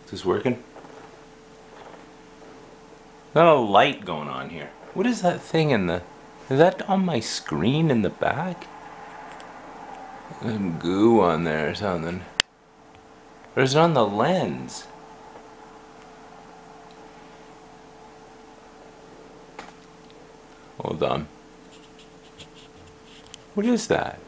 Is this working? Got a light going on here. What is that thing in the... Is that on my screen in the back? Some goo on there or something. Or is it on the lens? Hold on. What is that?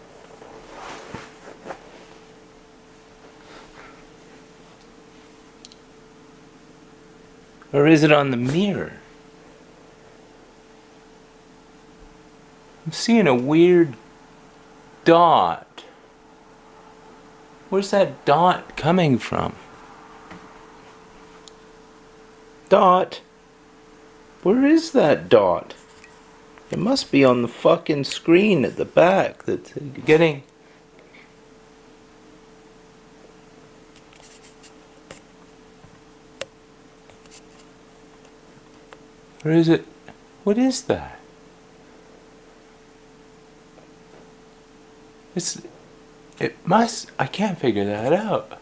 Or is it on the mirror? I'm seeing a weird dot. Where's that dot coming from? Dot? Where is that dot? It must be on the fucking screen at the back that's getting... Or is it... What is that? It must... I can't figure that out.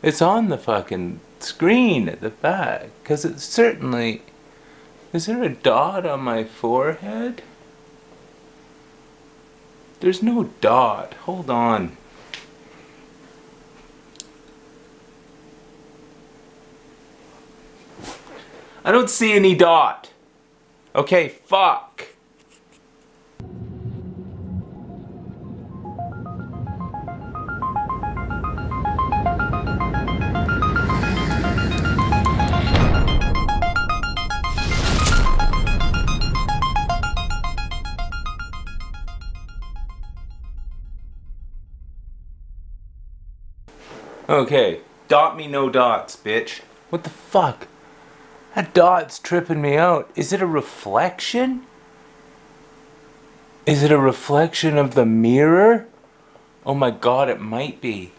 It's on the fucking screen at the back. Because it's certainly... Is there a dot on my forehead? There's no dot. Hold on. I don't see any dot. Okay, fuck. Okay, dot me no dots, bitch. What the fuck? That dot's tripping me out. Is it a reflection? Is it a reflection of the mirror? Oh my god, it might be.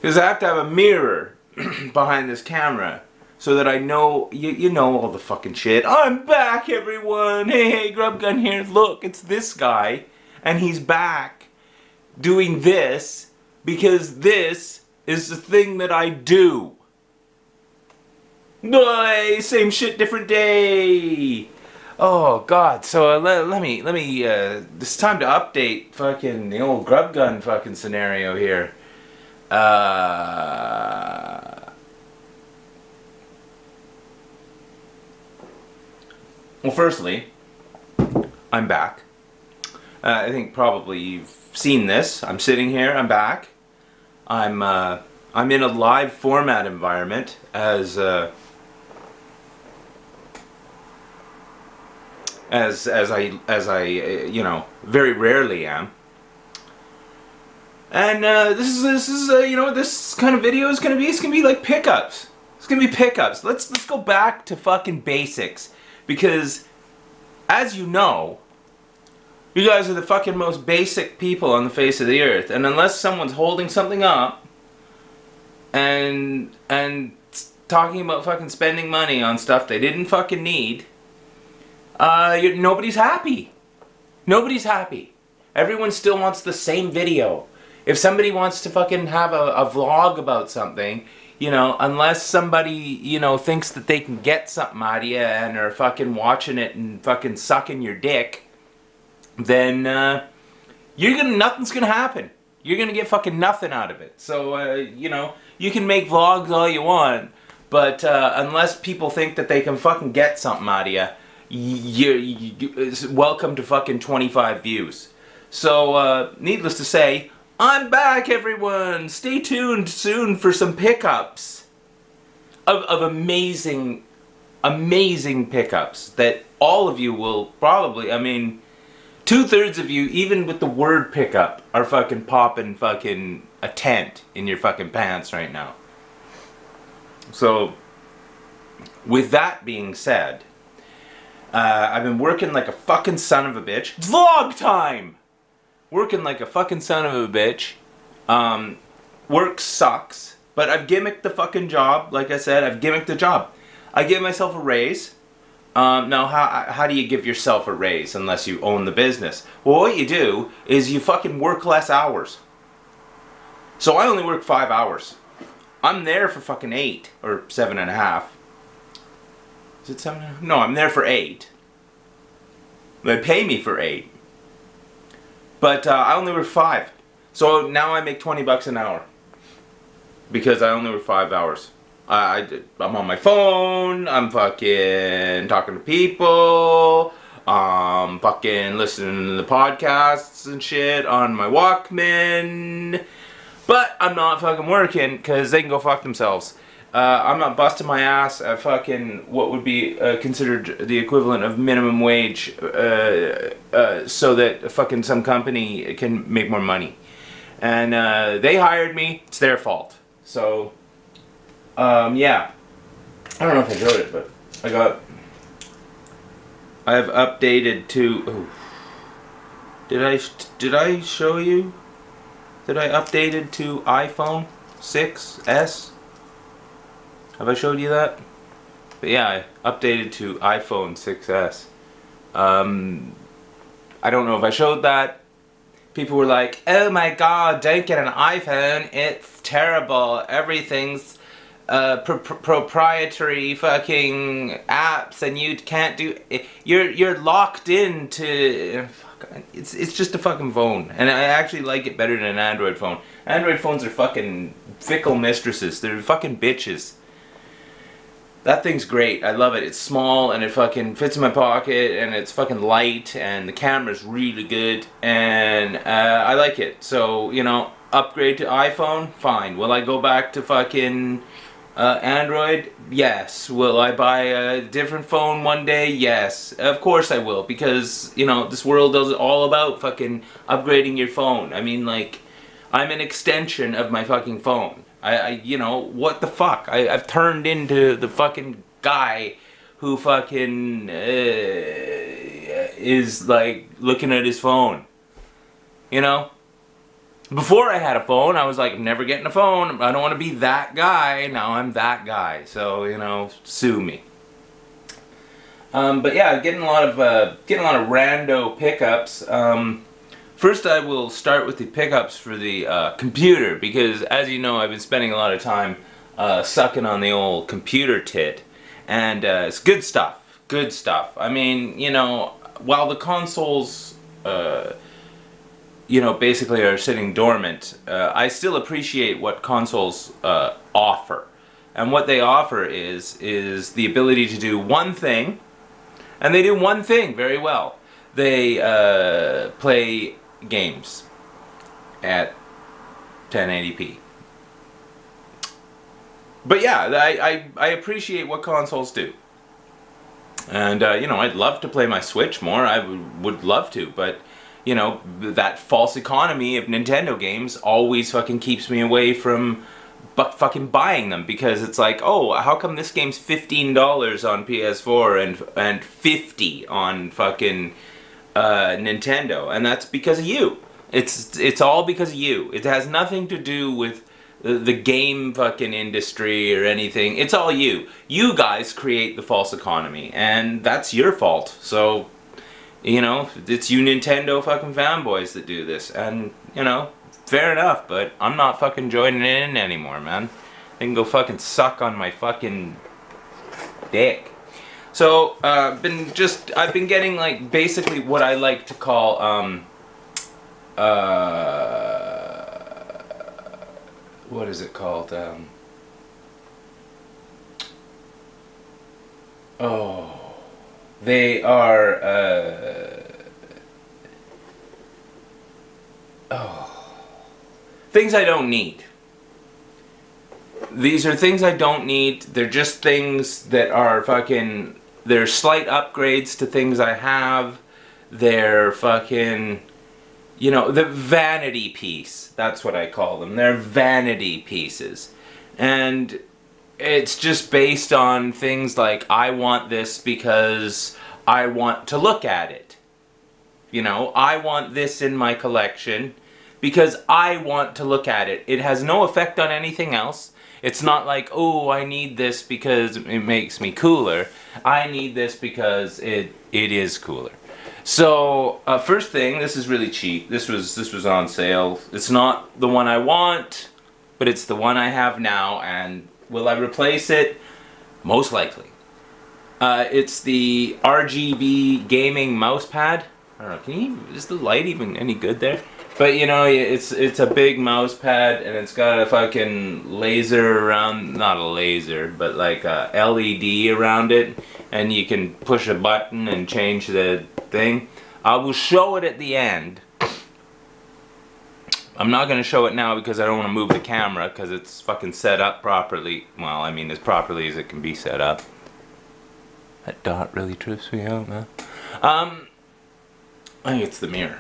Because I have to have a mirror behind this camera so that I know, you know all the fucking shit. I'm back, everyone! Hey, Grubgun here. Look, it's this guy. And he's back doing this because this is the thing that I do. Hey, same shit, different day. Oh God! So let me. It's time to update fucking the old Grubgun fucking scenario here. Well, firstly, I'm back. I think probably you've seen this. I'm sitting here. I'm back. I'm in a live format environment as I you know, very rarely am. And this is you know what this kind of video is gonna be? It's gonna be like pickups. It's gonna be pickups. Let's go back to fucking basics, because as you know, you guys are the fucking most basic people on the face of the earth, and unless someone's holding something up and talking about fucking spending money on stuff they didn't fucking need, nobody's happy. Nobody's happy. Everyone still wants the same video. If somebody wants to fucking have a vlog about something, you know, unless somebody, you know, thinks that they can get something out of you and are fucking watching it and fucking sucking your dick, then nothing's gonna happen. You're gonna get fucking nothing out of it. So you know, you can make vlogs all you want, but unless people think that they can fucking get something out of you, welcome to fucking 25 views. So needless to say, I'm back, everyone. Stay tuned soon for some pickups of amazing pickups that all of you will probably, I mean, 2/3 of you, even with the word pickup, are fucking popping fucking a tent in your fucking pants right now. So, with that being said, I've been working like a fucking son of a bitch. Vlog time! Working like a fucking son of a bitch. Work sucks, but I've gimmicked the fucking job. Like I said, I've gimmicked the job. I gave myself a raise. Now, how do you give yourself a raise unless you own the business? Well, what you do is you fucking work less hours. So I only work 5 hours. I'm there for fucking 8 or 7.5. Is it 7.5? No, I'm there for 8. They pay me for 8. But I only work 5. So now I make $20 an hour. Because I only work 5 hours. I'm on my phone, I'm fucking talking to people, I'm fucking listening to the podcasts and shit on my Walkman. But I'm not fucking working because they can go fuck themselves. I'm not busting my ass at fucking what would be considered the equivalent of minimum wage so that fucking some company can make more money. And they hired me, it's their fault. So, yeah. I don't know if I showed it, but I've updated to, oh, did I show you that I updated to iPhone 6s? Have I showed you that? But yeah, I updated to iPhone 6s. I don't know if I showed that. People were like, oh my god, don't get an iPhone, it's terrible, everything's proprietary fucking apps and you can't do it. You're locked into, it's just a fucking phone, and I actually like it better than an Android phone. Android phones are fucking fickle mistresses, they're fucking bitches. That thing's great. I love it. It's small and it fucking fits in my pocket and it's fucking light and the camera's really good and I like it. So, you know, upgrade to iPhone? Fine. Will I go back to fucking Android? Yes. Will I buy a different phone one day? Yes. Of course I will, because, you know, this world is all about fucking upgrading your phone. I mean, like, I'm an extension of my fucking phone. You know, what the fuck? I've turned into the fucking guy who fucking is like looking at his phone. You know? Before I had a phone, I was like, I'm never getting a phone. I don't want to be that guy. Now I'm that guy. So, you know, sue me. But yeah, getting a lot of rando pickups. First, I will start with the pickups for the computer, because as you know, I've been spending a lot of time sucking on the old computer tit, and it's good stuff, good stuff. I mean, you know, while the consoles, you know, basically are sitting dormant, I still appreciate what consoles offer, and what they offer is the ability to do one thing, and they do one thing very well. They play games at 1080p. But yeah, I appreciate what consoles do. And, you know, I'd love to play my Switch more. I would love to, but, you know, that false economy of Nintendo games always fucking keeps me away from fucking buying them, because it's like, oh, how come this game's $15 on PS4 and $50 on fucking Nintendo? And that's because of you. It's all because of you. It has nothing to do with the game fucking industry or anything. It's all you. You guys create the false economy, and that's your fault. So, you know, it's you Nintendo fucking fanboys that do this, and, you know, fair enough, but I'm not fucking joining in anymore, man. They can go fucking suck on my fucking dick. So, I've been getting, like, basically what I like to call, what is it called? Oh, they are, things I don't need. These are things I don't need. They're just things that are fucking, they're slight upgrades to things I have. They're fucking, you know, the vanity piece. That's what I call them. They're vanity pieces. And it's just based on things like, I want this because I want to look at it. You know, I want this in my collection because I want to look at it. It has no effect on anything else. It's not like, oh, I need this because it makes me cooler. I need this because it is cooler. So first thing, this is really cheap. This was on sale. It's not the one I want, but it's the one I have now. And will I replace it? Most likely. It's the RGB gaming mouse pad. I don't know. Is the light even any good there? But you know, it's a big mouse pad, and it's got a fucking laser around, not a laser, but like a LED around it, and you can push a button and change the thing. I will show it at the end. I'm not going to show it now because I don't want to move the camera because it's fucking set up properly. Well, I mean, as properly as it can be set up. That dot really trips me out, man. I think it's the mirror.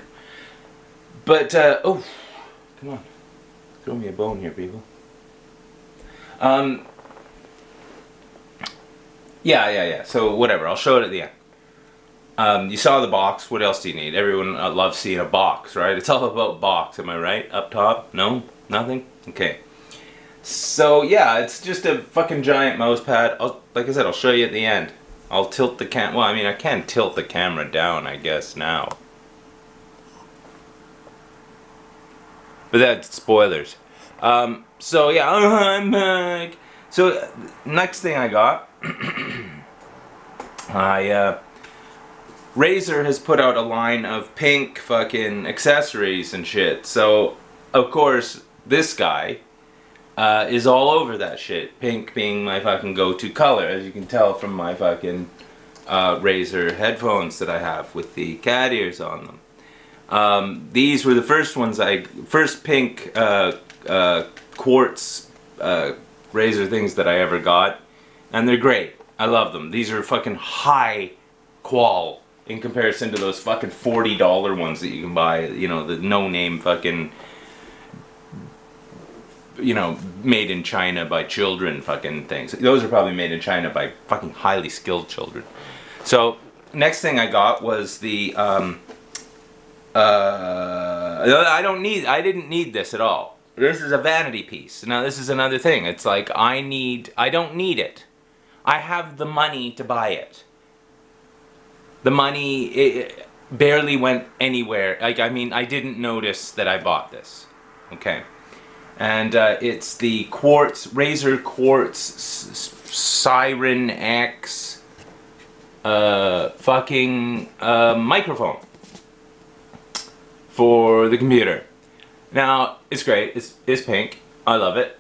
But, oh, come on. Throw me a bone here, people. Yeah. So, whatever. I'll show it at the end. You saw the box. What else do you need? Everyone loves seeing a box, right? It's all about box. Am I right? Up top? No? Nothing? Okay. So, yeah, it's just a fucking giant mouse pad. Like I said, I'll show you at the end. I'll tilt the well, I mean, I can tilt the camera down, I guess, now. But that's spoilers. So yeah, I'm back. So next thing I got, Razer has put out a line of pink fucking accessories and shit. So of course this guy is all over that shit. Pink being my fucking go-to color, as you can tell from my fucking Razer headphones that I have with the cat ears on them. These were the first ones first pink quartz Razer things that I ever got, and they're great. I love them. These are fucking high qual in comparison to those fucking $40 ones that you can buy, you know, the no-name fucking, you know, made in China by children fucking things. Those are probably made in China by fucking highly skilled children. So next thing I got was the I didn't need this at all. This is a vanity piece. Now this is another thing. It's like I don't need it. I have the money to buy it. The money, it barely went anywhere. Like, I mean, I didn't notice that I bought this. Okay. And it's the Razer Quartz Siren X fucking microphone for the computer. Now, it's great. It's pink. I love it.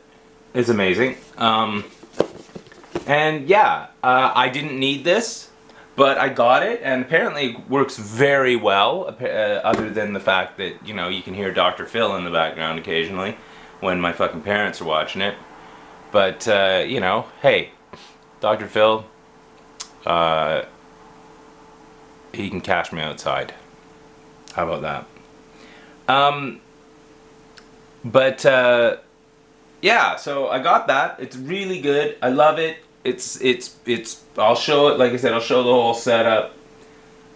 It's amazing. And yeah, I didn't need this, but I got it, and apparently it works very well, other than the fact that, you know, you can hear Dr. Phil in the background occasionally when my fucking parents are watching it. But, you know, hey, Dr. Phil, he can cash me outside. How about that? Yeah, so I got that. It's really good. I love it. I'll show it, like I said, I'll show the whole setup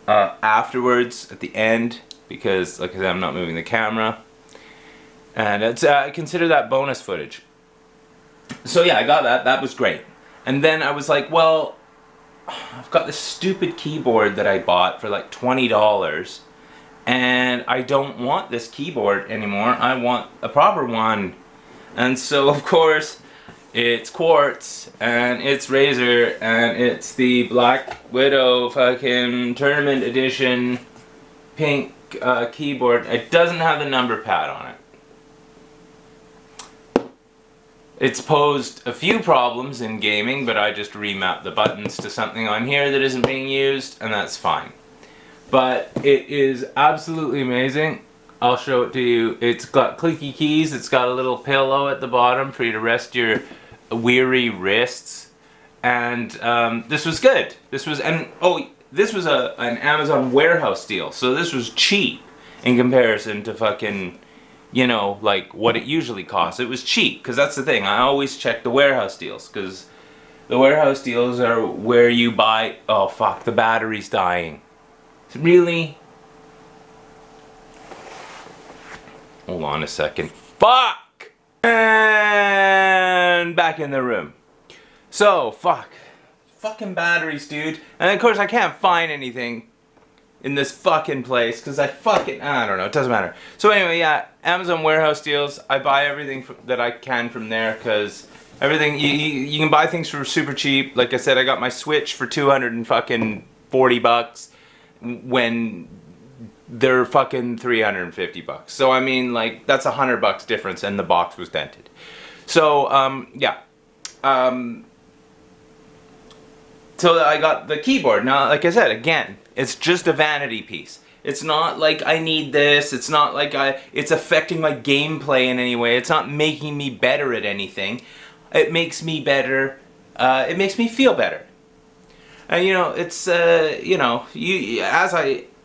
afterwards at the end, because, like I said, I'm not moving the camera. And it's, I consider that bonus footage. So yeah, I got that. That was great. And then I was like, well, I've got this stupid keyboard that I bought for like $20, and I don't want this keyboard anymore. I want a proper one. And so, of course, it's quartz, and it's Razer, and it's the Black Widow fucking Tournament Edition pink keyboard. It doesn't have the number pad on it. It's posed a few problems in gaming, but I just remapped the buttons to something on here that isn't being used, and that's fine. But it is absolutely amazing. I'll show it to you. It's got clicky keys. It's got a little pillow at the bottom for you to rest your weary wrists. And this was good. This was an Amazon warehouse deal. So this was cheap in comparison to fucking, you know, like what it usually costs. It was cheap, because that's the thing. I always check the warehouse deals, because the warehouse deals are where you buy... Oh fuck, the battery's dying. Really? Hold on a second. Fuck! And back in the room. So, fucking batteries, dude. And of course I can't find anything in this fucking place because I don't know, it doesn't matter. So anyway, yeah, Amazon warehouse deals. I buy everything that I can from there because everything, you can buy things for super cheap. Like I said, I got my Switch for $240 when they're fucking $350. So I mean, like, that's $100 difference, and the box was dented. So yeah. So I got the keyboard. Now, like I said, again, it's just a vanity piece. It's not like I need this. It's not like it's affecting my gameplay in any way. It's not making me better at anything. It makes me better. It makes me feel better. And you know, it's you know, as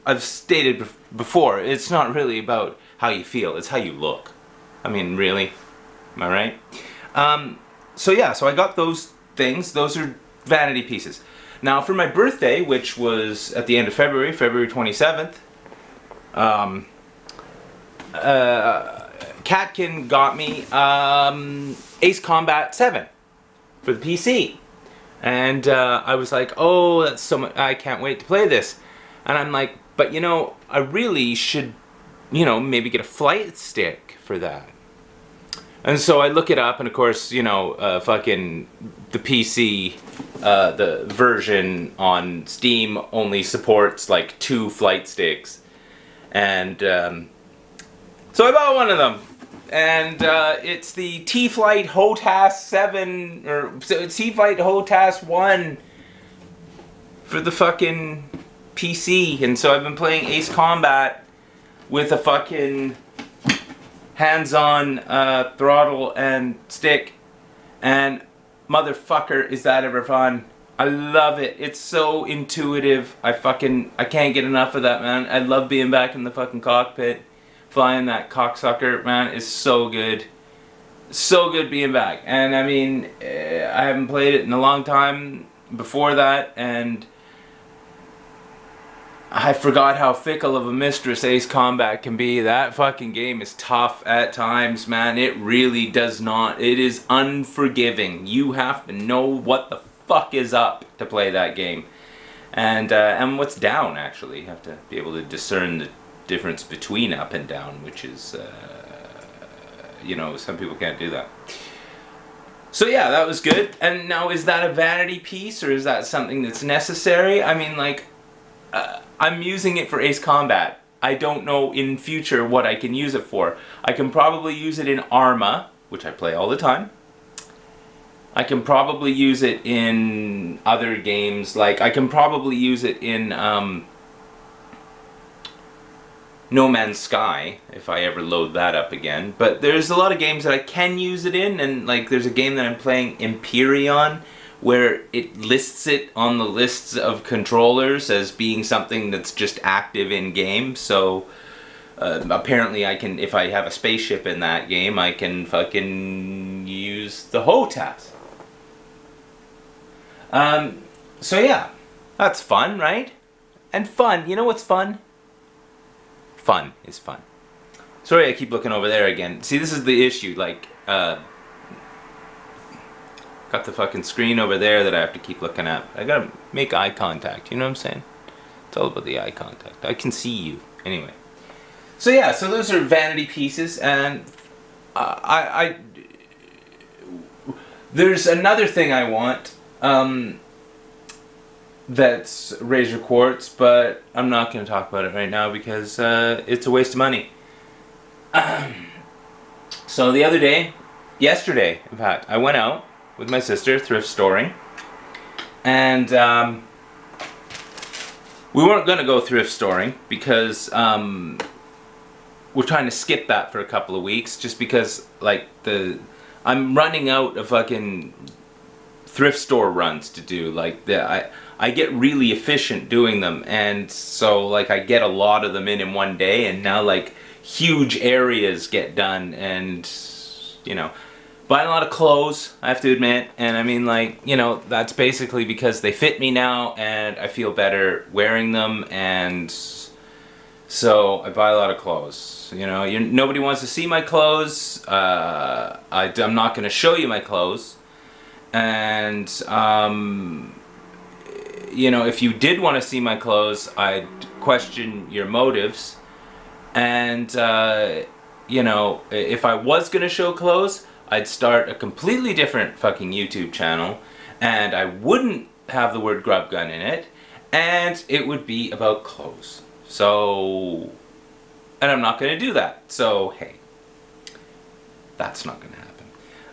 I've stated before, it's not really about how you feel. It's how you look. I mean, really, am I right? So yeah, so I got those things. Those are vanity pieces. Now for my birthday, which was at the end of February, February 27th, Catkin got me Ace Combat 7 for the PC. And I was like, oh, that's so much, I can't wait to play this. And I'm like, but you know, I really should, you know, maybe get a flight stick for that. And so I look it up, and of course, you know, fucking the PC, the version on Steam only supports like 2 flight sticks. And so I bought one of them. And it's the T-Flight HOTAS 7, or T-Flight HOTAS 1 for the fucking PC. And so I've been playing Ace Combat with a fucking hands-on throttle and stick, and motherfucker, is that ever fun. I love it. It's so intuitive. I can't get enough of that, man. I love being back in the fucking cockpit, flying that cocksucker, man. It's so good. So good being back. And I mean, I haven't played it in a long time before that, and I forgot how fickle of a mistress Ace Combat can be. That fucking game is tough at times, man. It really does not. It is unforgiving. You have to know what the fuck is up to play that game. And what's down, actually. You have to be able to discern the difference between up and down, which is, you know, some people can't do that. So yeah, that was good. And now, is that a vanity piece, or is that something that's necessary? I mean, like, I'm using it for Ace Combat. I don't know in future what I can use it for. I can probably use it in Arma, which I play all the time. I can probably use it in other games, like I can probably use it in No Man's Sky, if I ever load that up again. But there's a lot of games that I can use it in, and like there's a game that I'm playing, Empyrean, where it lists it on the lists of controllers as being something that's just active in game. So apparently I can, if I have a spaceship in that game, I can fucking use the HOTAS. So yeah, that's fun, right? And fun, you know what's fun? Fun is fun. Sorry, I keep looking over there again. See, this is the issue, like, got the fucking screen over there that I have to keep looking at. I gotta make eye contact, you know what I'm saying? It's all about the eye contact. I can see you. Anyway. So yeah, so those are vanity pieces, and there's another thing I want, that's Razor Quartz, but I'm not going to talk about it right now because it's a waste of money. So the other day, yesterday in fact, I went out with my sister thrift storing, and we weren't going to go thrift storing because we're trying to skip that for a couple of weeks, just because like I'm running out of fucking thrift store runs to do. Like I get really efficient doing them, and so like I get a lot of them in one day, and now like huge areas get done, and you know, buying a lot of clothes, I have to admit, and I mean, like, you know, that's basically because they fit me now and I feel better wearing them, and So I buy a lot of clothes. You know, nobody wants to see my clothes. I'm not going to show you my clothes. And, you know, if you did want to see my clothes, I'd question your motives. And, you know, if I was going to show clothes, I'd start a completely different fucking YouTube channel. And I wouldn't have the word Grubgun in it. And it would be about clothes. So, and I'm not going to do that. So, hey, that's not going to happen.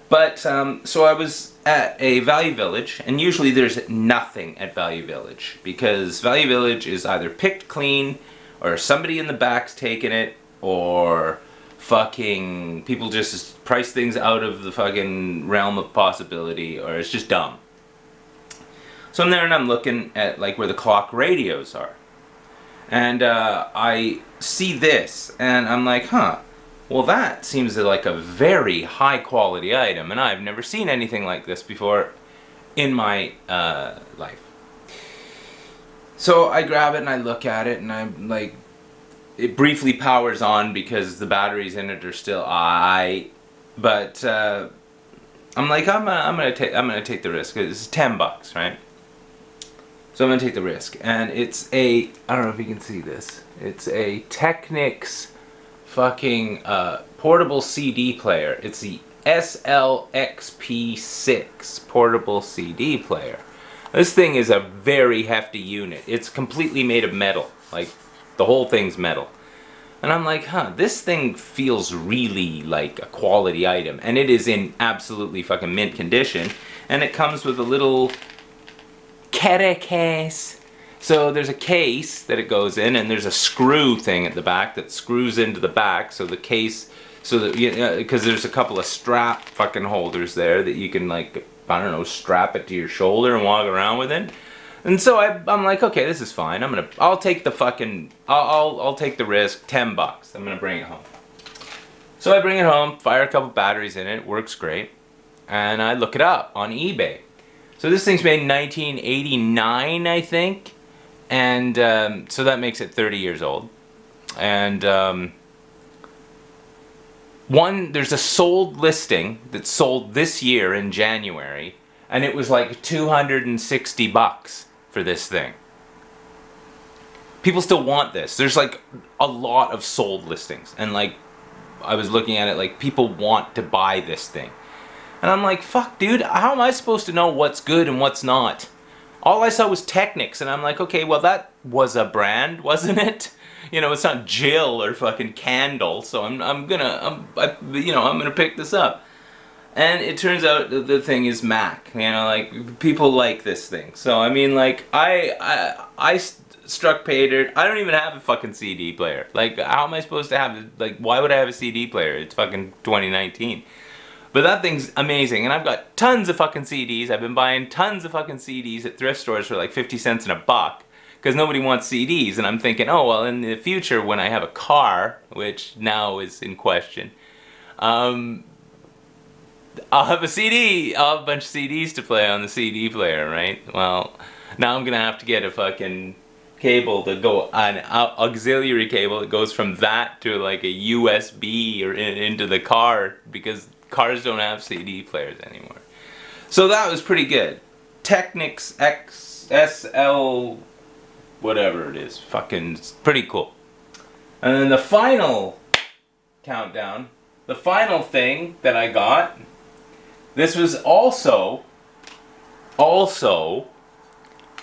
But, so I was at a Value Village, and usually there's nothing at Value Village, because Value Village is either picked clean, or somebody in the back's taking it, or fucking people just price things out of the fucking realm of possibility, or it's just dumb. So I'm there and I'm looking at like where the clock radios are. And I see this, and I'm like, huh, well that seems like a very high quality item, and I've never seen anything like this before in my life. So I grab it and I look at it, and I'm like, it briefly powers on because the batteries in it are still but I'm like, I'm gonna take the risk. It's $10, right? So I'm going to take the risk, and it's a, I don't know if you can see this, it's a Technics fucking portable CD player. It's the SLXP6 portable CD player. This thing is a very hefty unit. It's completely made of metal, like the whole thing's metal. And I'm like, huh, this thing feels really like a quality item, and it is in absolutely fucking mint condition, and it comes with a little carry case. So there's a case that it goes in, and there's a screw thing at the back that screws into the back, so the case, so that, you know, because there's a couple of strap fucking holders there that you can, like, I don't know, strap it to your shoulder and walk around with it. And so I'm like, okay, this is fine. I'll take the fucking, I'll take the risk. $10. I'm gonna bring it home. So I bring it home, fire a couple batteries in it, works great, and I look it up on eBay. So this thing's made in 1989, I think, and so that makes it 30 years old. And there's a sold listing that sold this year in January, and it was like $260 for this thing. People still want this. There's like a lot of sold listings, and like I was looking at it, like people want to buy this thing. And I'm like, fuck, dude, how am I supposed to know what's good and what's not? All I saw was Technics, and I'm like, okay, well that was a brand, wasn't it? You know, it's not Jill or fucking Candle, so I'm gonna pick this up. And it turns out the thing is Mac. You know, like people like this thing. So I mean, like I struck pay dirt. I don't even have a fucking CD player. Like, how am I supposed to have? Like, why would I have a CD player? It's fucking 2019. But that thing's amazing, and I've got tons of fucking CDs. I've been buying tons of fucking CDs at thrift stores for like 50 cents and a buck, because nobody wants CDs, and I'm thinking, oh, well, in the future when I have a car, which now is in question, I'll have a CD, I'll have a bunch of CDs to play on the CD player, right? Well, now I'm gonna have to get a fucking cable to go, an auxiliary cable that goes from that to like a USB or into the car, because cars don't have CD players anymore. So that was pretty good. Technics XSL, whatever it is, fucking pretty cool. And then the final countdown, the final thing that I got, this was also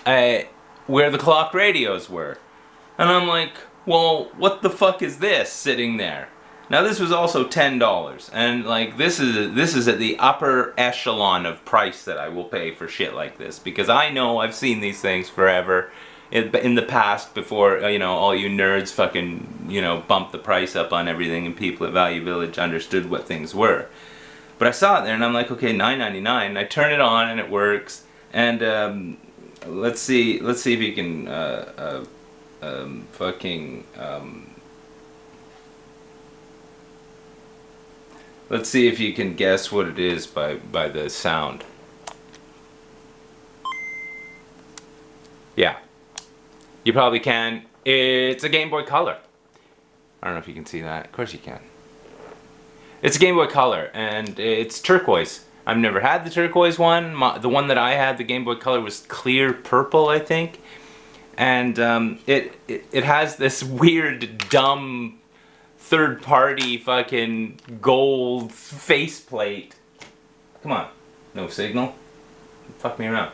where the clock radios were. And I'm like, well, what the fuck is this sitting there? Now this was also $10, and like this is at the upper echelon of price that I will pay for shit like this, because I know I've seen these things forever in the past before, you know, all you nerds fucking, you know, bumped the price up on everything and people at Value Village understood what things were. But I saw it there and I'm like, okay, $9.99. I turn it on and it works, and let's see if you can let's see if you can guess what it is by the sound. Yeah, you probably can. It's a Game Boy Color. I don't know if you can see that. Of course you can. It's a Game Boy Color, and it's turquoise. I've never had the turquoise one. The one that I had, the Game Boy Color, was clear purple, I think. And it has this weird, dumb, third-party fucking gold faceplate. Come on. No signal? Fuck me around.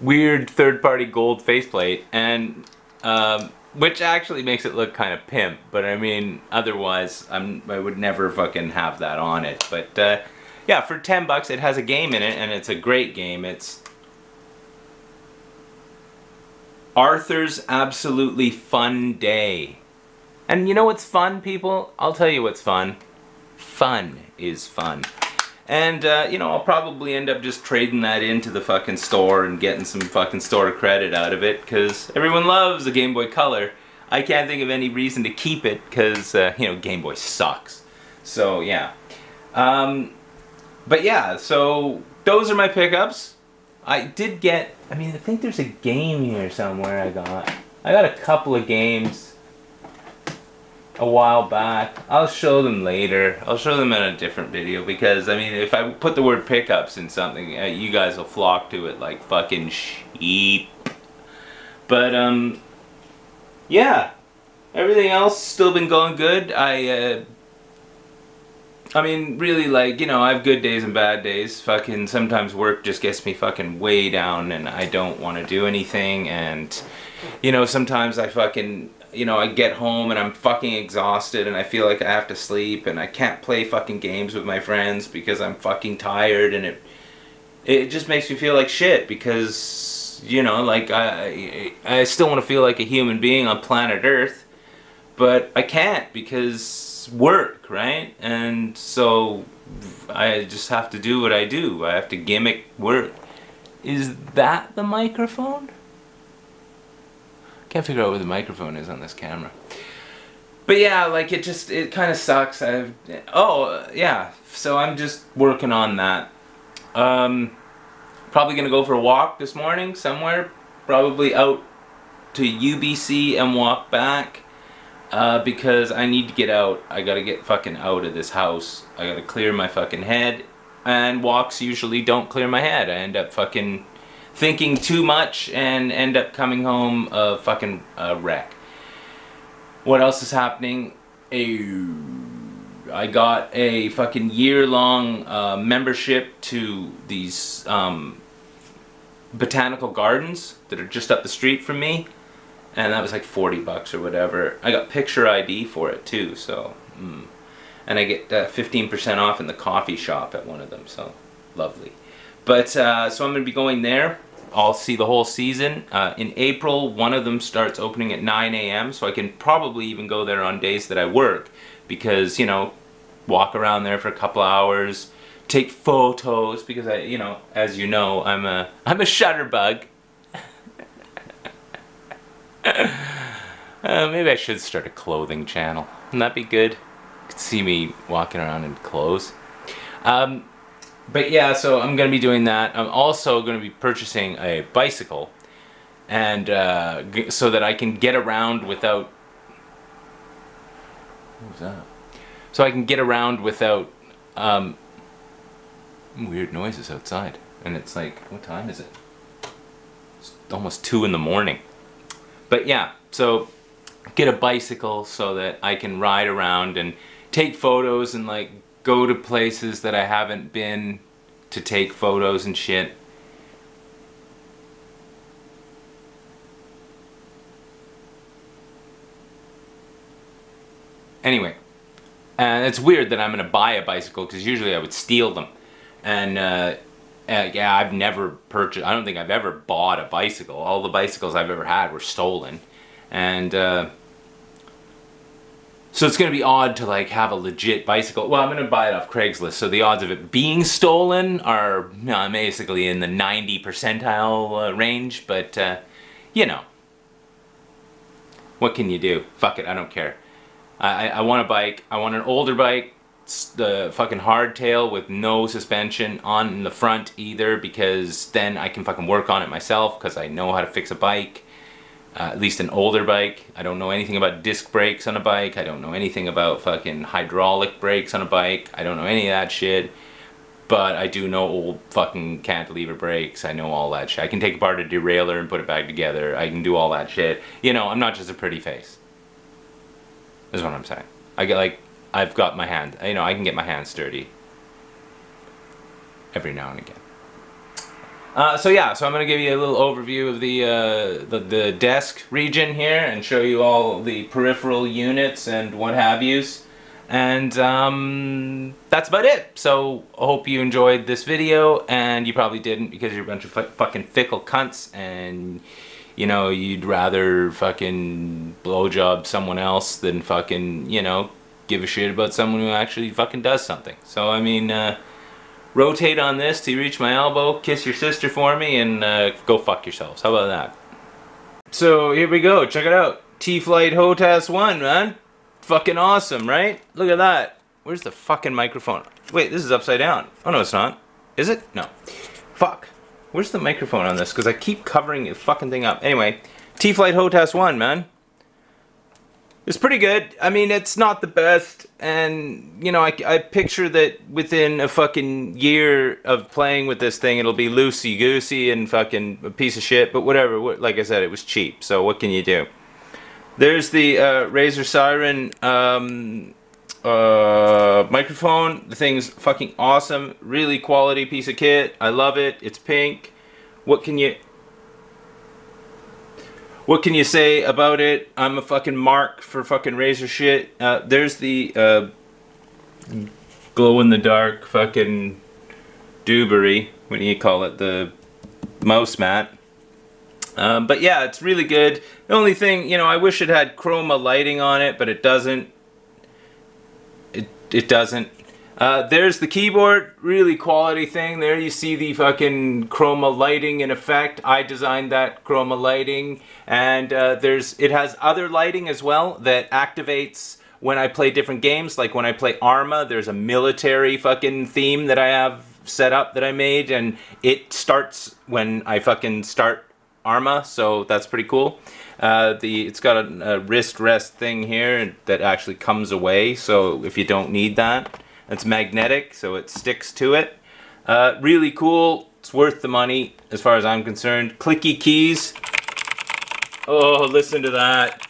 Weird third-party gold faceplate, and which actually makes it look kind of pimp, but I mean, otherwise, I would never fucking have that on it. But yeah, for 10 bucks, it has a game in it, and it's a great game. It's Arthur's Absolutely Fun Day. And you know what's fun, people? I'll tell you what's fun. Fun is fun. And, you know, I'll probably end up just trading that into the fucking store and getting some fucking store credit out of it, because everyone loves the Game Boy Color. I can't think of any reason to keep it, because, you know, Game Boy sucks. So, yeah. But yeah, so those are my pickups. I did get, I mean, I think there's a game here somewhere I got a couple of games a while back. I'll show them later. I'll show them in a different video, because I mean, if I put the word pickups in something, you guys will flock to it like fucking sheep. But yeah, everything else still been going good. I mean, really, like, you know, I have good days and bad days. Fucking sometimes work just gets me fucking way down and I don't want to do anything, and you know, sometimes I fucking, you know, I get home and I'm fucking exhausted and I feel like I have to sleep and I can't play fucking games with my friends because I'm fucking tired, and it just makes me feel like shit, because, you know, like, I still want to feel like a human being on planet Earth, but I can't because work, right? And so I just have to do what I do. I have to gimmick work. Is that the microphone? Can't figure out where the microphone is on this camera. But yeah, like, it kind of sucks. Oh yeah, so I'm just working on that. Probably gonna go for a walk this morning somewhere, probably out to UBC and walk back, because I need to get out. I gotta get fucking out of this house. I gotta clear my fucking head, and walks usually don't clear my head. I end up fucking thinking too much and end up coming home a fucking wreck. What else is happening? I got a fucking year-long membership to these botanical gardens that are just up the street from me, and that was like 40 bucks or whatever. I got picture ID for it too, so and I get 15% off in the coffee shop at one of them, so lovely. But so I'm going to be going there. I'll see the whole season. In April, one of them starts opening at 9 a.m. so I can probably even go there on days that I work, because, you know, walk around there for a couple hours, take photos, because I, you know, as you know, I'm a shutterbug. Maybe I should start a clothing channel. Wouldn't that be good? You could see me walking around in clothes. But yeah, so I'm going to be doing that. I'm also going to be purchasing a bicycle, and so that I can get around without... What was that? So I can get around without weird noises outside. And it's like, what time is it? It's almost 2 in the morning. But yeah, so get a bicycle so that I can ride around and take photos and, like, go to places that I haven't been to take photos and shit. Anyway, and it's weird that I'm gonna buy a bicycle, because usually I would steal them. And yeah, I've never purchased, I don't think I've ever bought a bicycle. All the bicycles I've ever had were stolen. And so it's going to be odd to, like, have a legit bicycle. Well, I'm going to buy it off Craigslist, so the odds of it being stolen are, you know, basically in the 90 percentile range, but, you know. What can you do? Fuck it, I don't care. I want a bike. I want an older bike, the fucking hardtail with no suspension on the front either, because then I can fucking work on it myself, because I know how to fix a bike. At least an older bike. I don't know anything about disc brakes on a bike. I don't know anything about fucking hydraulic brakes on a bike. I don't know any of that shit. But I do know old fucking cantilever brakes. I know all that shit. I can take apart a derailleur and put it back together. I can do all that shit. You know, I'm not just a pretty face. Is what I'm saying. I get like, I've got my hand, you know, I can get my hands dirty every now and again. So yeah, so I'm gonna give you a little overview of the desk region here and show you all the peripheral units and what have yous. And that's about it. So I hope you enjoyed this video, and you probably didn't because you're a bunch of fucking fickle cunts, and you know, you'd rather fucking blowjob someone else than fucking, you know, give a shit about someone who actually fucking does something. So I mean, rotate on this till you reach my elbow, kiss your sister for me, and go fuck yourselves. How about that? So here we go, check it out. T-Flight HOTAS 1, man. Fucking awesome, right? Look at that. Where's the fucking microphone? Wait, this is upside down. Oh no, it's not. Is it? No. Fuck. Where's the microphone on this? Because I keep covering the fucking thing up. Anyway, T-Flight HOTAS 1, man. It's pretty good. I mean, it's not the best, and you know, I picture that within a fucking year of playing with this thing, it'll be loosey-goosey and fucking a piece of shit, but whatever. Like I said, it was cheap, so what can you do? There's the Razer Siren microphone. The thing's fucking awesome. Really quality piece of kit. I love it. It's pink. What can you say about it? I'm a fucking mark for fucking Razer shit. There's the glow-in-the-dark fucking doobery. What do you call it? The mouse mat. But yeah, it's really good. The only thing, you know, I wish it had chroma lighting on it, but it doesn't. It doesn't. There's the keyboard, really quality thing. There you see the fucking chroma lighting in effect. I designed that chroma lighting, and it has other lighting as well that activates when I play different games. Like when I play Arma, there's a military fucking theme that I have set up that I made, and it starts when I fucking start Arma, so that's pretty cool. It's got a wrist rest thing here that actually comes away, so if you don't need that, it's magnetic, so it sticks to it. Really cool. It's worth the money as far as I'm concerned. Clicky keys. Oh, listen to that.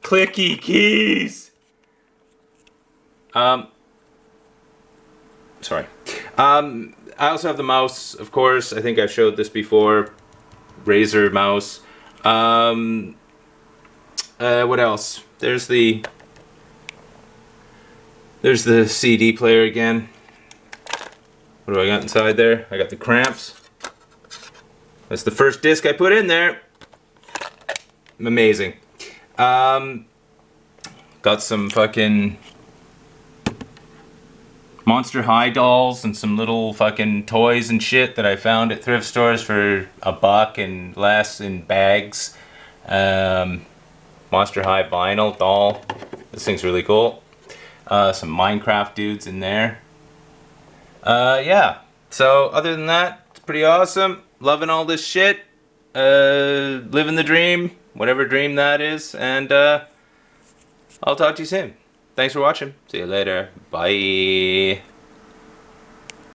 Clicky keys. Sorry. I also have the mouse, of course. I think I've showed this before. Razer mouse. What else? There's the CD player again. What do I got inside there? I got the cramps. That's the first disc I put in there. Amazing. Got some fucking Monster High dolls and some little fucking toys and shit that I found at thrift stores for $1 and less in bags. Monster High vinyl doll. This thing's really cool. Some Minecraft dudes in there. Yeah. So other than that, it's pretty awesome. Loving all this shit. Living the dream. Whatever dream that is. And I'll talk to you soon. Thanks for watching. See you later. Bye.